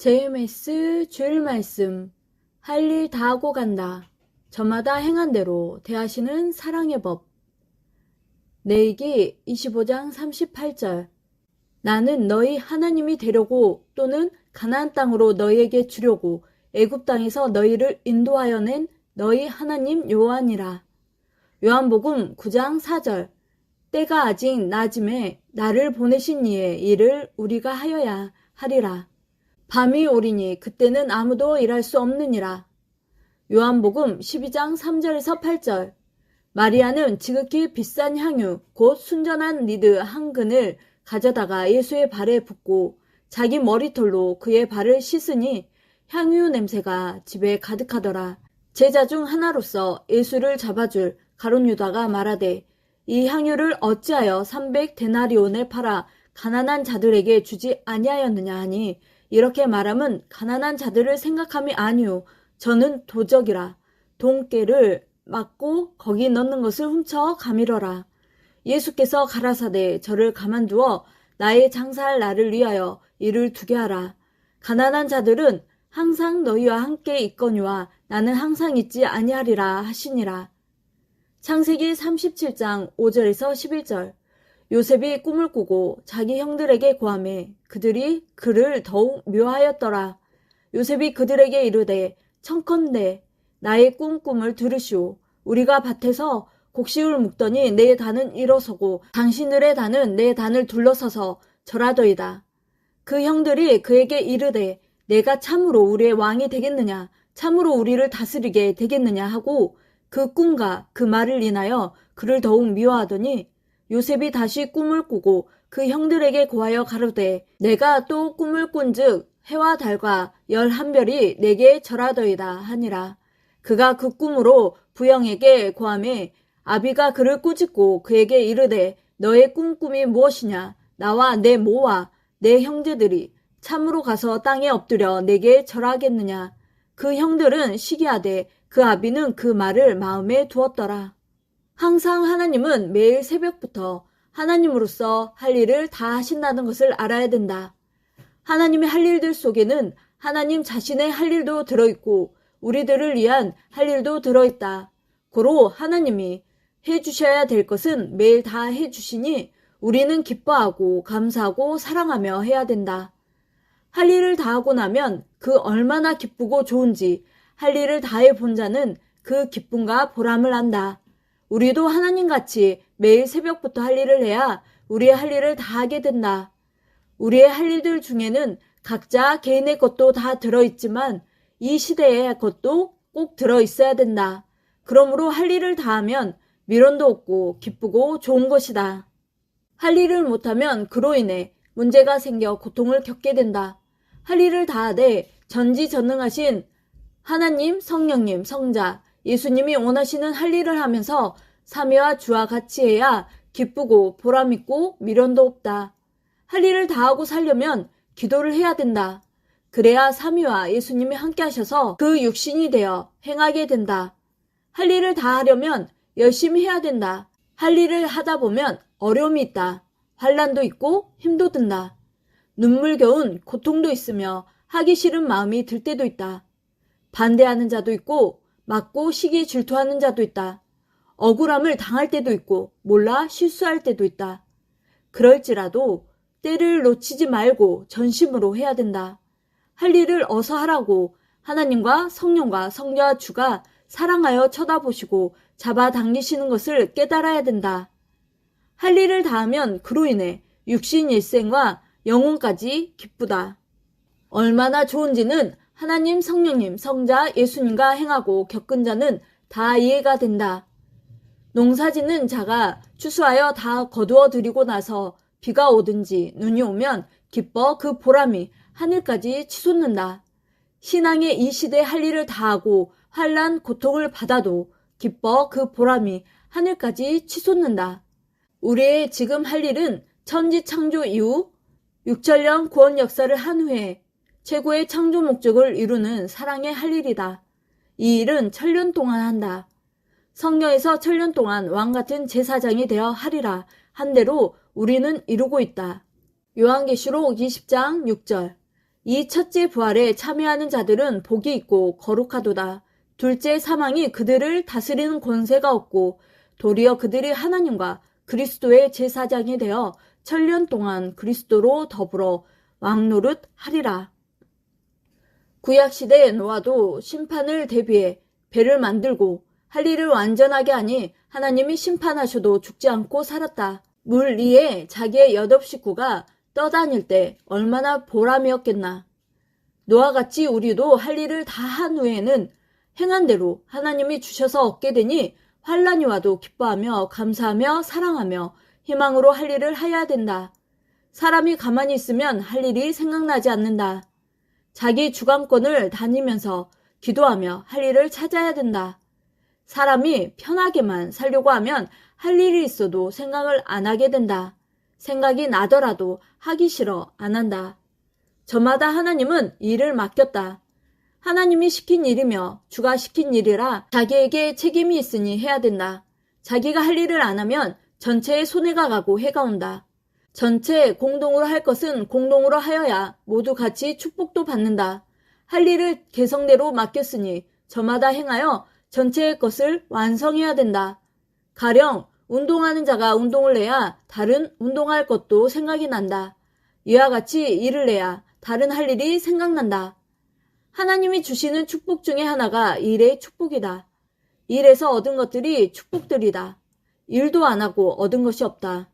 JMS 주일 말씀. 할 일 다 하고 간다. 저마다 행한 대로 대하시는 사랑의 법. 레위기 25장 38절. 나는 너희 하나님이 되려고 또는 가나안 땅으로 너희에게 주려고 애굽 땅에서 너희를 인도하여 낸 너희 하나님 여호와니라. 요한복음 9장 4절. 때가 아직 낮음에 나를 보내신 이의 일을 우리가 하여야 하리라. 밤이 오리니 그때는 아무도 일할 수 없느니라. 요한복음 12장 3절에서 8절. 마리아는 지극히 비싼 향유 곧 순전한 니드 한 근을 가져다가 예수의 발에 붓고 자기 머리털로 그의 발을 씻으니 향유 냄새가 집에 가득하더라. 제자 중 하나로서 예수를 잡아줄 가룟 유다가 말하되 이 향유를 어찌하여 300데나리온에 팔아 가난한 자들에게 주지 아니하였느냐 하니 이렇게 말함은 가난한 자들을 생각함이 아니오 저는 도적이라. 돈깨를 막고 거기 넣는 것을 훔쳐 가밀어라. 예수께서 가라사대 저를 가만두어 나의 장사할 날을 위하여 일을 두게 하라. 가난한 자들은 항상 너희와 함께 있거니와 나는 항상 있지 아니하리라 하시니라. 창세기 37장 5절에서 11절. 요셉이 꿈을 꾸고 자기 형들에게 고하매 그들이 그를 더욱 묘하였더라. 요셉이 그들에게 이르되 청컨대 나의 꿈을 들으시오. 우리가 밭에서 곡식을 묵더니 내 단은 일어서고 당신들의 단은 내 단을 둘러서서 절하더이다. 그 형들이 그에게 이르되 내가 참으로 우리의 왕이 되겠느냐 참으로 우리를 다스리게 되겠느냐 하고 그 꿈과 그 말을 인하여 그를 더욱 미워하더니 요셉이 다시 꿈을 꾸고 그 형들에게 고하여 가로되 내가 또 꿈을 꾼즉 해와 달과 11별이 내게 절하더이다 하니라. 그가 그 꿈으로 부형에게 고하매 아비가 그를 꾸짖고 그에게 이르되 너의 꿈이 무엇이냐 나와 내 모와 내 형제들이 참으로 가서 땅에 엎드려 내게 절하겠느냐. 그 형들은 시기하되 그 아비는 그 말을 마음에 두었더라. 항상 하나님은 매일 새벽부터 하나님으로서 할 일을 다 하신다는 것을 알아야 된다. 하나님의 할 일들 속에는 하나님 자신의 할 일도 들어있고 우리들을 위한 할 일도 들어있다. 고로 하나님이 해주셔야 될 것은 매일 다 해주시니 우리는 기뻐하고 감사하고 사랑하며 해야 된다. 할 일을 다 하고 나면 그 얼마나 기쁘고 좋은지 할 일을 다 해본 자는 그 기쁨과 보람을 안다. 우리도 하나님같이 매일 새벽부터 할 일을 해야 우리의 할 일을 다 하게 된다. 우리의 할 일들 중에는 각자 개인의 것도 다 들어있지만 이 시대의 것도 꼭 들어있어야 된다. 그러므로 할 일을 다 하면 미련도 없고 기쁘고 좋은 것이다. 할 일을 못하면 그로 인해 문제가 생겨 고통을 겪게 된다. 할 일을 다 하되 전지전능하신 하나님, 성령님, 성자, 예수님이 원하시는 할 일을 하면서 사매와 주와 같이 해야 기쁘고 보람있고 미련도 없다. 할 일을 다 하고 살려면 기도를 해야 된다. 그래야 사매와 예수님이 함께 하셔서 그 육신이 되어 행하게 된다. 할 일을 다 하려면 열심히 해야 된다. 할 일을 하다 보면 어려움이 있다. 환난도 있고 힘도 든다. 눈물겨운 고통도 있으며 하기 싫은 마음이 들 때도 있다. 반대하는 자도 있고 맞고 시기 질투하는 자도 있다. 억울함을 당할 때도 있고 몰라 실수할 때도 있다. 그럴지라도 때를 놓치지 말고 전심으로 해야 된다. 할 일을 어서 하라고 하나님과 성령과 성자와 주가 사랑하여 쳐다보시고 잡아당기시는 것을 깨달아야 된다. 할 일을 다하면 그로 인해 육신 일생과 영혼까지 기쁘다. 얼마나 좋은지는 하나님, 성령님, 성자, 예수님과 행하고 겪은 자는 다 이해가 된다. 농사짓는 자가 추수하여 다 거두어 들이고 나서 비가 오든지 눈이 오면 기뻐 그 보람이 하늘까지 치솟는다. 신앙의 이 시대 할 일을 다하고 환난 고통을 받아도 기뻐 그 보람이 하늘까지 치솟는다. 우리의 지금 할 일은 천지 창조 이후 6천년 구원 역사를 한 후에 최고의 창조 목적을 이루는 사랑의 할 일이다. 이 일은 천년 동안 한다. 성경에서 천년 동안 왕같은 제사장이 되어 하리라 한 대로 우리는 이루고 있다. 요한계시록 20장 6절. 이 첫째 부활에 참여하는 자들은 복이 있고 거룩하도다. 둘째 사망이 그들을 다스리는 권세가 없고 도리어 그들이 하나님과 그리스도의 제사장이 되어 천년 동안 그리스도로 더불어 왕노릇 하리라. 구약시대의 노아도 심판을 대비해 배를 만들고 할 일을 완전하게 하니 하나님이 심판하셔도 죽지 않고 살았다. 물 위에 자기의 8식구가 떠다닐 때 얼마나 보람이었겠나. 노아같이 우리도 할 일을 다 한 후에는 행한 대로 하나님이 주셔서 얻게 되니 환난이 와도 기뻐하며 감사하며 사랑하며 희망으로 할 일을 해야 된다. 사람이 가만히 있으면 할 일이 생각나지 않는다. 자기 주관권을 다니면서 기도하며 할 일을 찾아야 된다. 사람이 편하게만 살려고 하면 할 일이 있어도 생각을 안 하게 된다. 생각이 나더라도 하기 싫어 안 한다. 저마다 하나님은 일을 맡겼다. 하나님이 시킨 일이며 주가 시킨 일이라 자기에게 책임이 있으니 해야 된다. 자기가 할 일을 안 하면 전체에 손해가 가고 해가 온다. 전체 공동으로 할 것은 공동으로 하여야 모두 같이 축복도 받는다. 할 일을 개성대로 맡겼으니 저마다 행하여 전체의 것을 완성해야 된다. 가령 운동하는 자가 운동을 내야 다른 운동할 것도 생각이 난다. 이와 같이 일을 내야 다른 할 일이 생각난다. 하나님이 주시는 축복 중에 하나가 일의 축복이다. 일에서 얻은 것들이 축복들이다. 일도 안 하고 얻은 것이 없다.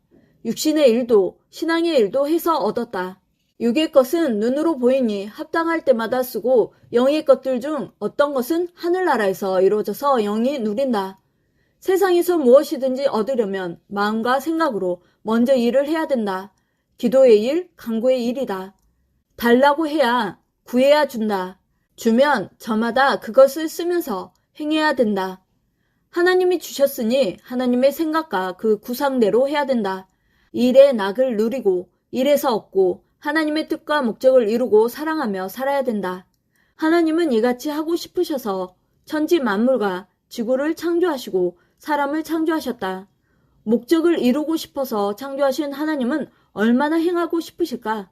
육신의 일도 신앙의 일도 해서 얻었다. 육의 것은 눈으로 보이니 합당할 때마다 쓰고 영의 것들 중 어떤 것은 하늘나라에서 이루어져서 영이 누린다. 세상에서 무엇이든지 얻으려면 마음과 생각으로 먼저 일을 해야 된다. 기도의 일, 간구의 일이다. 달라고 해야 구해야 준다. 주면 저마다 그것을 쓰면서 행해야 된다. 하나님이 주셨으니 하나님의 생각과 그 구상대로 해야 된다. 일의 낙을 누리고 일에서 얻고 하나님의 뜻과 목적을 이루고 사랑하며 살아야 된다. 하나님은 이같이 하고 싶으셔서 천지 만물과 지구를 창조하시고 사람을 창조하셨다. 목적을 이루고 싶어서 창조하신 하나님은 얼마나 행하고 싶으실까?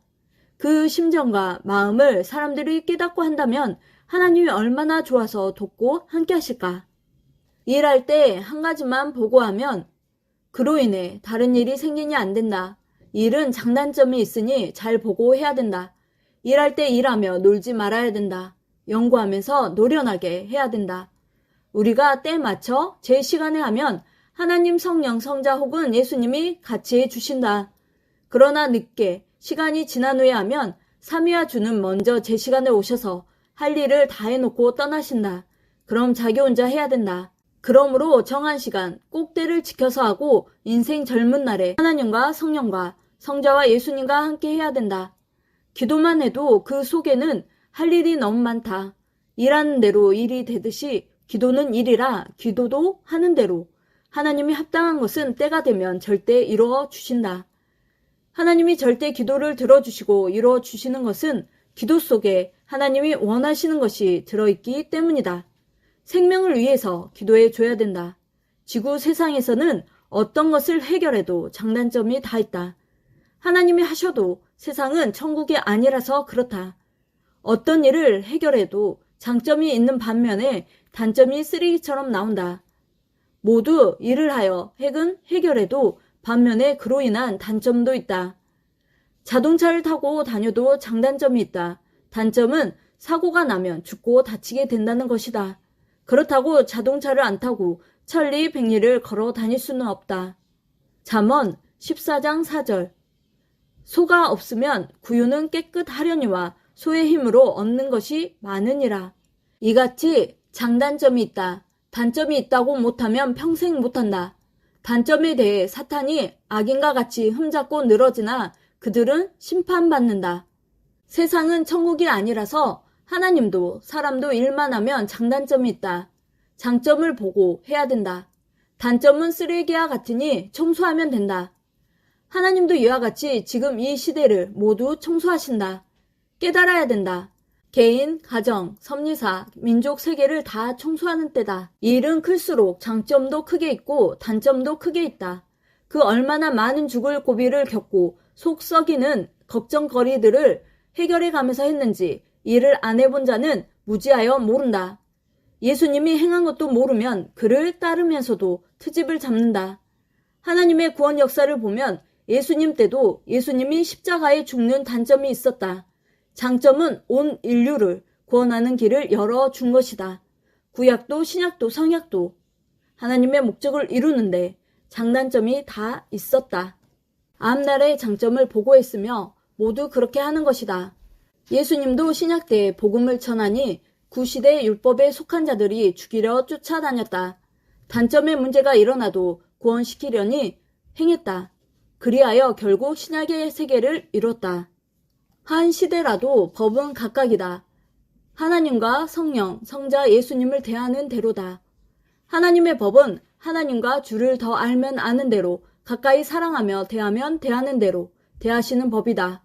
그 심정과 마음을 사람들이 깨닫고 한다면 하나님이 얼마나 좋아서 돕고 함께 하실까? 일할 때 한 가지만 보고하면 그로 인해 다른 일이 생기니 안 된다. 일은 장단점이 있으니 잘 보고 해야 된다. 일할 때 일하며 놀지 말아야 된다. 연구하면서 노련하게 해야 된다. 우리가 때 맞춰 제 시간에 하면 하나님 성령 성자 혹은 예수님이 같이 해주신다. 그러나 늦게 시간이 지난 후에 하면 삼위와 주는 먼저 제 시간에 오셔서 할 일을 다 해놓고 떠나신다. 그럼 자기 혼자 해야 된다. 그러므로 정한 시간 꼭 때를 지켜서 하고 인생 젊은 날에 하나님과 성령과 성자와 예수님과 함께 해야 된다. 기도만 해도 그 속에는 할 일이 너무 많다. 일하는 대로 일이 되듯이 기도는 일이라 기도도 하는 대로 하나님이 합당한 것은 때가 되면 절대 이루어 주신다. 하나님이 절대 기도를 들어주시고 이루어 주시는 것은 기도 속에 하나님이 원하시는 것이 들어있기 때문이다. 생명을 위해서 기도해 줘야 된다. 지구 세상에서는 어떤 것을 해결해도 장단점이 다 있다. 하나님이 하셔도 세상은 천국이 아니라서 그렇다. 어떤 일을 해결해도 장점이 있는 반면에 단점이 쓰레기처럼 나온다. 모두 일을 하여 핵은 해결해도 반면에 그로 인한 단점도 있다. 자동차를 타고 다녀도 장단점이 있다. 단점은 사고가 나면 죽고 다치게 된다는 것이다. 그렇다고 자동차를 안 타고 천리백리를 걸어 다닐 수는 없다. 잠언 14장 4절 소가 없으면 구유는 깨끗하려니와 소의 힘으로 얻는 것이 많으니라. 이같이 장단점이 있다. 단점이 있다고 못하면 평생 못한다. 단점에 대해 사탄이 악인과 같이 흠잡고 늘어지나 그들은 심판받는다. 세상은 천국이 아니라서 하나님도 사람도 일만 하면 장단점이 있다. 장점을 보고 해야 된다. 단점은 쓰레기와 같으니 청소하면 된다. 하나님도 이와 같이 지금 이 시대를 모두 청소하신다. 깨달아야 된다. 개인, 가정, 섭리사, 민족 세계를 다 청소하는 때다. 일은 클수록 장점도 크게 있고 단점도 크게 있다. 그 얼마나 많은 죽을 고비를 겪고 속 썩이는 걱정거리들을 해결해 가면서 했는지 일을 안 해본 자는 무지하여 모른다. 예수님이 행한 것도 모르면 그를 따르면서도 트집을 잡는다. 하나님의 구원 역사를 보면 예수님 때도 예수님이 십자가에 죽는 단점이 있었다. 장점은 온 인류를 구원하는 길을 열어준 것이다. 구약도 신약도 성약도 하나님의 목적을 이루는데 장단점이 다 있었다. 앞날의 장점을 보고했으며 모두 그렇게 하는 것이다. 예수님도 신약 때 복음을 전하니 구시대 율법에 속한 자들이 죽이려 쫓아다녔다. 단점의 문제가 일어나도 구원시키려니 행했다. 그리하여 결국 신약의 세계를 이뤘다. 한 시대라도 법은 각각이다. 하나님과 성령, 성자 예수님을 대하는 대로다. 하나님의 법은 하나님과 주를 더 알면 아는 대로, 가까이 사랑하며 대하면 대하는 대로 대하시는 법이다.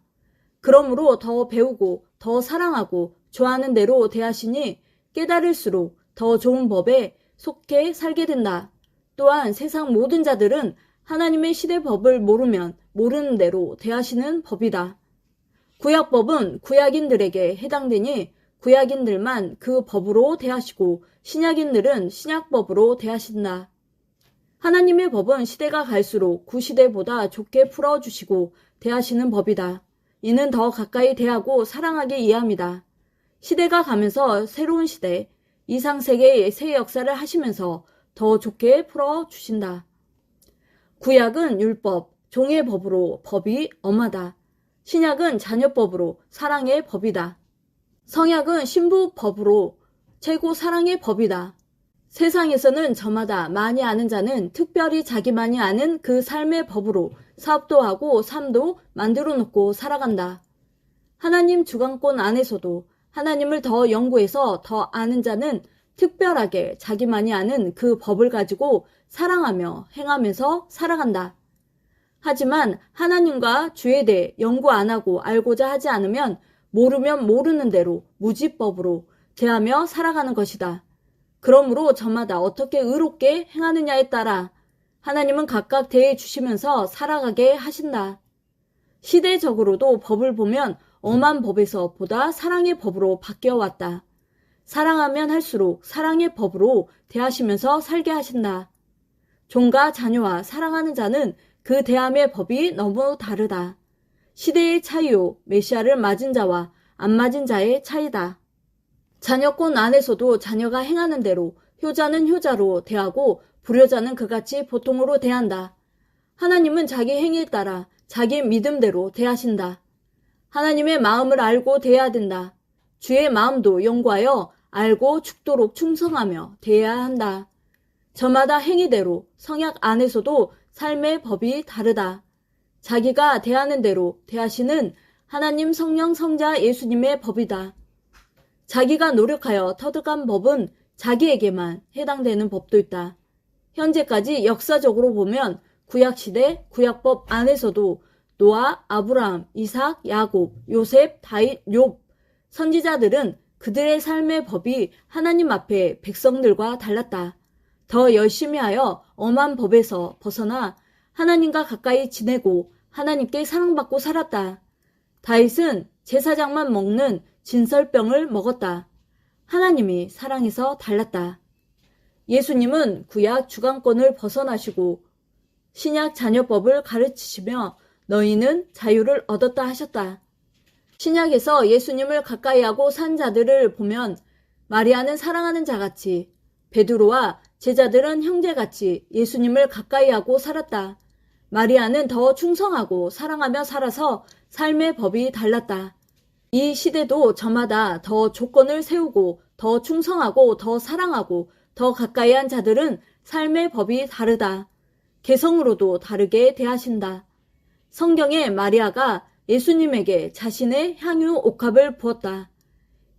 그러므로 더 배우고 더 사랑하고 좋아하는 대로 대하시니 깨달을수록 더 좋은 법에 속해 살게 된다. 또한 세상 모든 자들은 하나님의 시대 법을 모르면 모르는 대로 대하시는 법이다. 구약법은 구약인들에게 해당되니 구약인들만 그 법으로 대하시고 신약인들은 신약법으로 대하신다. 하나님의 법은 시대가 갈수록 구시대보다 좋게 풀어주시고 대하시는 법이다. 이는 더 가까이 대하고 사랑하게 이해합니다. 시대가 가면서 새로운 시대, 이상세계의 새 역사를 하시면서 더 좋게 풀어주신다. 구약은 율법, 종의 법으로 법이 엄하다. 신약은 자녀법으로 사랑의 법이다. 성약은 신부법으로 최고 사랑의 법이다. 세상에서는 저마다 많이 아는 자는 특별히 자기만이 아는 그 삶의 법으로 사업도 하고 삶도 만들어 놓고 살아간다. 하나님 주관권 안에서도 하나님을 더 연구해서 더 아는 자는 특별하게 자기만이 아는 그 법을 가지고 사랑하며 행하면서 살아간다. 하지만 하나님과 주에 대해 연구 안 하고 알고자 하지 않으면 모르면 모르는 대로 무지법으로 대하며 살아가는 것이다. 그러므로 저마다 어떻게 의롭게 행하느냐에 따라 하나님은 각각 대해 주시면서 살아가게 하신다. 시대적으로도 법을 보면 엄한 법에서 보다 사랑의 법으로 바뀌어왔다. 사랑하면 할수록 사랑의 법으로 대하시면서 살게 하신다. 종과 자녀와 사랑하는 자는 그 대함의 법이 너무 다르다. 시대의 차이요, 메시아를 맞은 자와 안 맞은 자의 차이다. 자녀권 안에서도 자녀가 행하는 대로 효자는 효자로 대하고 불효자는 그같이 보통으로 대한다. 하나님은 자기 행위에 따라 자기 믿음대로 대하신다. 하나님의 마음을 알고 대해야 된다. 주의 마음도 연구하여 알고 죽도록 충성하며 대해야 한다. 저마다 행위대로 성약 안에서도 삶의 법이 다르다. 자기가 대하는 대로 대하시는 하나님 성령 성자 예수님의 법이다. 자기가 노력하여 터득한 법은 자기에게만 해당되는 법도 있다. 현재까지 역사적으로 보면 구약시대 구약법 안에서도 노아, 아브라함, 이삭, 야곱, 요셉, 다윗, 욥 선지자들은 그들의 삶의 법이 하나님 앞에 백성들과 달랐다. 더 열심히 하여 엄한 법에서 벗어나 하나님과 가까이 지내고 하나님께 사랑받고 살았다. 다윗은 제사장만 먹는 진설병을 먹었다. 하나님이 사랑해서 달랐다. 예수님은 구약 주관권을 벗어나시고 신약 자녀법을 가르치시며 너희는 자유를 얻었다 하셨다. 신약에서 예수님을 가까이하고 산 자들을 보면 마리아는 사랑하는 자같이 베드로와 제자들은 형제같이 예수님을 가까이하고 살았다. 마리아는 더 충성하고 사랑하며 살아서 삶의 법이 달랐다. 이 시대도 저마다 더 조건을 세우고 더 충성하고 더 사랑하고 더 가까이한 자들은 삶의 법이 다르다. 개성으로도 다르게 대하신다. 성경에 마리아가 예수님에게 자신의 향유 옥합을 부었다.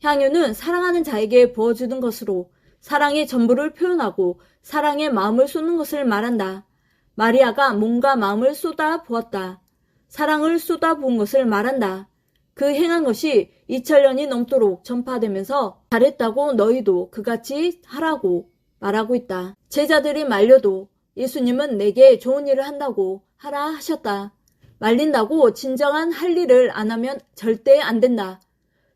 향유는 사랑하는 자에게 부어주는 것으로 사랑의 전부를 표현하고 사랑의 마음을 쏟는 것을 말한다. 마리아가 몸과 마음을 쏟아 부었다. 사랑을 쏟아 부은 것을 말한다. 그 행한 것이 2000년이 넘도록 전파되면서 잘했다고 너희도 그같이 하라고 말하고 있다. 제자들이 말려도 예수님은 내게 좋은 일을 한다고 하라 하셨다. 말린다고 진정한 할 일을 안 하면 절대 안 된다.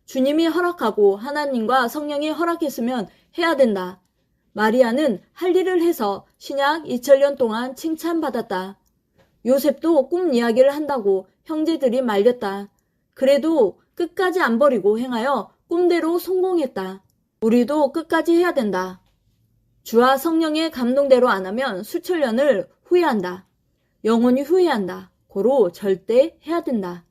주님이 허락하고 하나님과 성령이 허락했으면 해야 된다. 마리아는 할 일을 해서 신약 2000년 동안 칭찬받았다. 요셉도 꿈 이야기를 한다고 형제들이 말렸다. 그래도 끝까지 안 버리고 행하여 꿈대로 성공했다. 우리도 끝까지 해야 된다. 주와 성령의 감동대로 안 하면 수천 년을 후회한다. 영원히 후회한다. 고로 절대 해야 된다.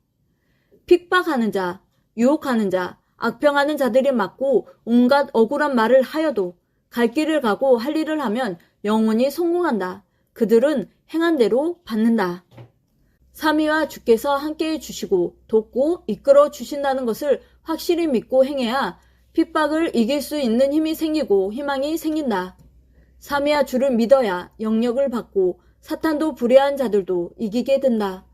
핍박하는 자, 유혹하는 자, 악평하는 자들이 맞고 온갖 억울한 말을 하여도 갈 길을 가고 할 일을 하면 영원히 성공한다. 그들은 행한 대로 받는다. 삼위와 주께서 함께해 주시고 돕고 이끌어 주신다는 것을 확실히 믿고 행해야 핍박을 이길 수 있는 힘이 생기고 희망이 생긴다. 삼위와 주를 믿어야 영역을 받고 사탄도 불의한 자들도 이기게 된다.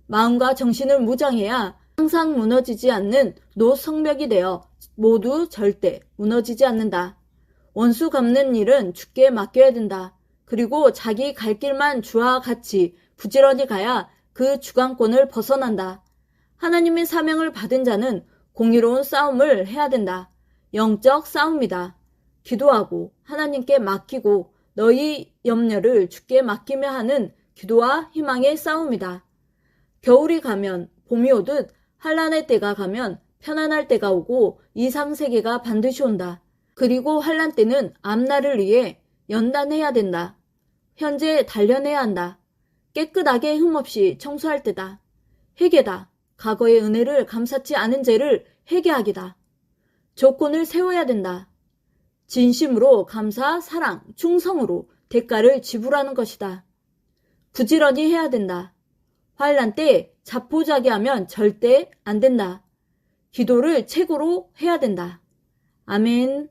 마음과 정신을 무장해야 항상 무너지지 않는 노성벽이 되어 모두 절대 무너지지 않는다. 원수 갚는 일은 주께 맡겨야 된다. 그리고 자기 갈 길만 주와 같이 부지런히 가야 그 주관권을 벗어난다. 하나님의 사명을 받은 자는 공의로운 싸움을 해야 된다. 영적 싸움이다. 기도하고 하나님께 맡기고 너희 염려를 주께 맡기며 하는 기도와 희망의 싸움이다. 겨울이 가면 봄이 오듯 환난의 때가 가면 편안할 때가 오고 이상세계가 반드시 온다. 그리고 환난 때는 앞날을 위해 연단해야 된다. 현재 단련해야 한다. 깨끗하게 흠없이 청소할 때다. 회개다. 과거의 은혜를 감사치 않은 죄를 회개하기다. 조건을 세워야 된다. 진심으로 감사, 사랑, 충성으로 대가를 지불하는 것이다. 부지런히 해야 된다. 환난 때 자포자기하면 절대 안 된다. 기도를 최고로 해야 된다. 아멘.